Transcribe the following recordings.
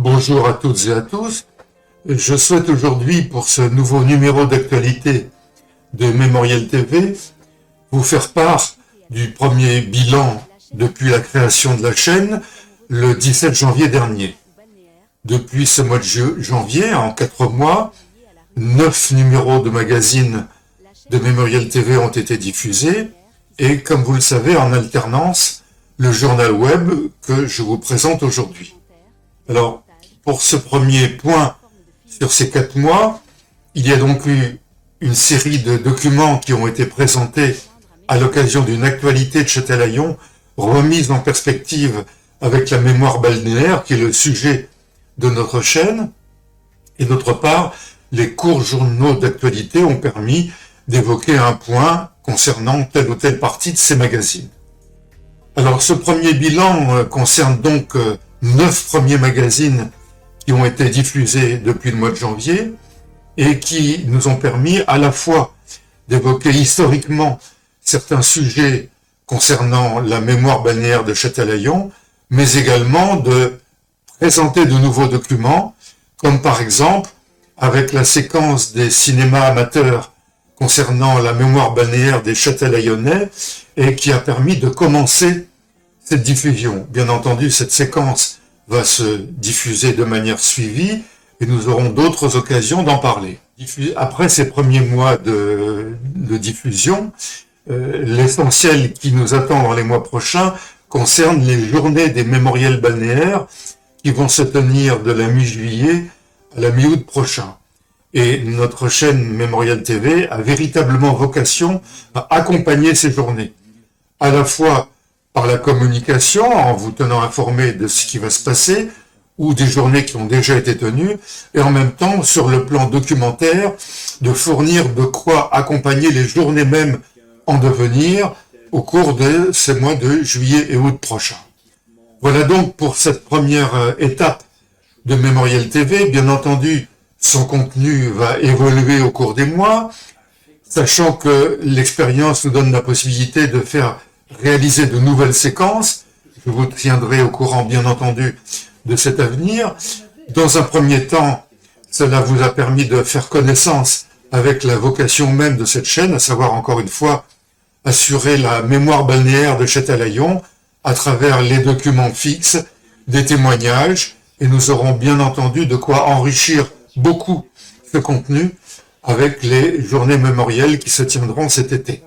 Bonjour à toutes et à tous. Je souhaite aujourd'hui, pour ce nouveau numéro d'actualité de Mémorial TV, vous faire part du premier bilan depuis la création de la chaîne, le 17 janvier dernier. Depuis ce mois de janvier, en 4 mois, 9 numéros de magazine de Mémorial TV ont été diffusés et, comme vous le savez, en alternance, le journal web que je vous présente aujourd'hui. Alors, pour ce premier point sur ces 4 mois, il y a donc eu une série de documents qui ont été présentés à l'occasion d'une actualité de Châtelaillon, remise en perspective avec la mémoire balnéaire, qui est le sujet de notre chaîne. Et d'autre part, les courts journaux d'actualité ont permis d'évoquer un point concernant telle ou telle partie de ces magazines. Alors, ce premier bilan concerne donc 9 premiers magazines qui ont été diffusés depuis le mois de janvier et qui nous ont permis à la fois d'évoquer historiquement certains sujets concernant la mémoire balnéaire de Châtelaillon, mais également de présenter de nouveaux documents, comme par exemple avec la séquence des cinémas amateurs concernant la mémoire balnéaire des Châtelaillonnais et qui a permis de commencer cette diffusion. Bien entendu, cette séquence va se diffuser de manière suivie et nous aurons d'autres occasions d'en parler. Après ces premiers mois de diffusion, l'essentiel qui nous attend dans les mois prochains concerne les journées des mémorials balnéaires qui vont se tenir de la mi-juillet à la mi-août prochain. Et notre chaîne Mémorial TV a véritablement vocation à accompagner ces journées, à la fois par la communication, en vous tenant informé de ce qui va se passer, ou des journées qui ont déjà été tenues, et en même temps, sur le plan documentaire, de fournir de quoi accompagner les journées même en devenir au cours de ces mois de juillet et août prochains. Voilà donc pour cette première étape de Mémorial TV. Bien entendu, son contenu va évoluer au cours des mois, sachant que l'expérience nous donne la possibilité de faire réaliser de nouvelles séquences. Je vous tiendrai au courant, bien entendu, de cet avenir. Dans un premier temps, cela vous a permis de faire connaissance avec la vocation même de cette chaîne, à savoir, encore une fois, assurer la mémoire balnéaire de Châtelaillon à travers les documents fixes, des témoignages, et nous aurons bien entendu de quoi enrichir beaucoup ce contenu avec les journées mémorielles qui se tiendront cet été.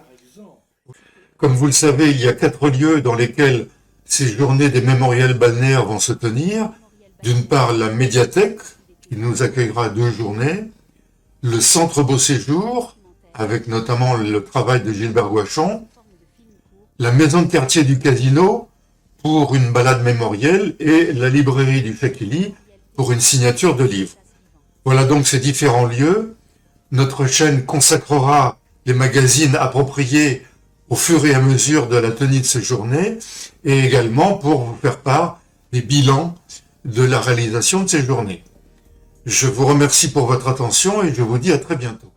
Comme vous le savez, il y a 4 lieux dans lesquels ces journées des mémorials balnéaires vont se tenir. D'une part, la médiathèque, qui nous accueillera 2 journées, le centre Beau Séjour, avec notamment le travail de Gilbert Guachon, la maison de quartier du Casino, pour une balade mémorielle, et la librairie du Fekili, pour une signature de livre. Voilà donc ces différents lieux. Notre chaîne consacrera les magazines appropriés au fur et à mesure de la tenue de ces journées, et également pour vous faire part des bilans de la réalisation de ces journées. Je vous remercie pour votre attention et je vous dis à très bientôt.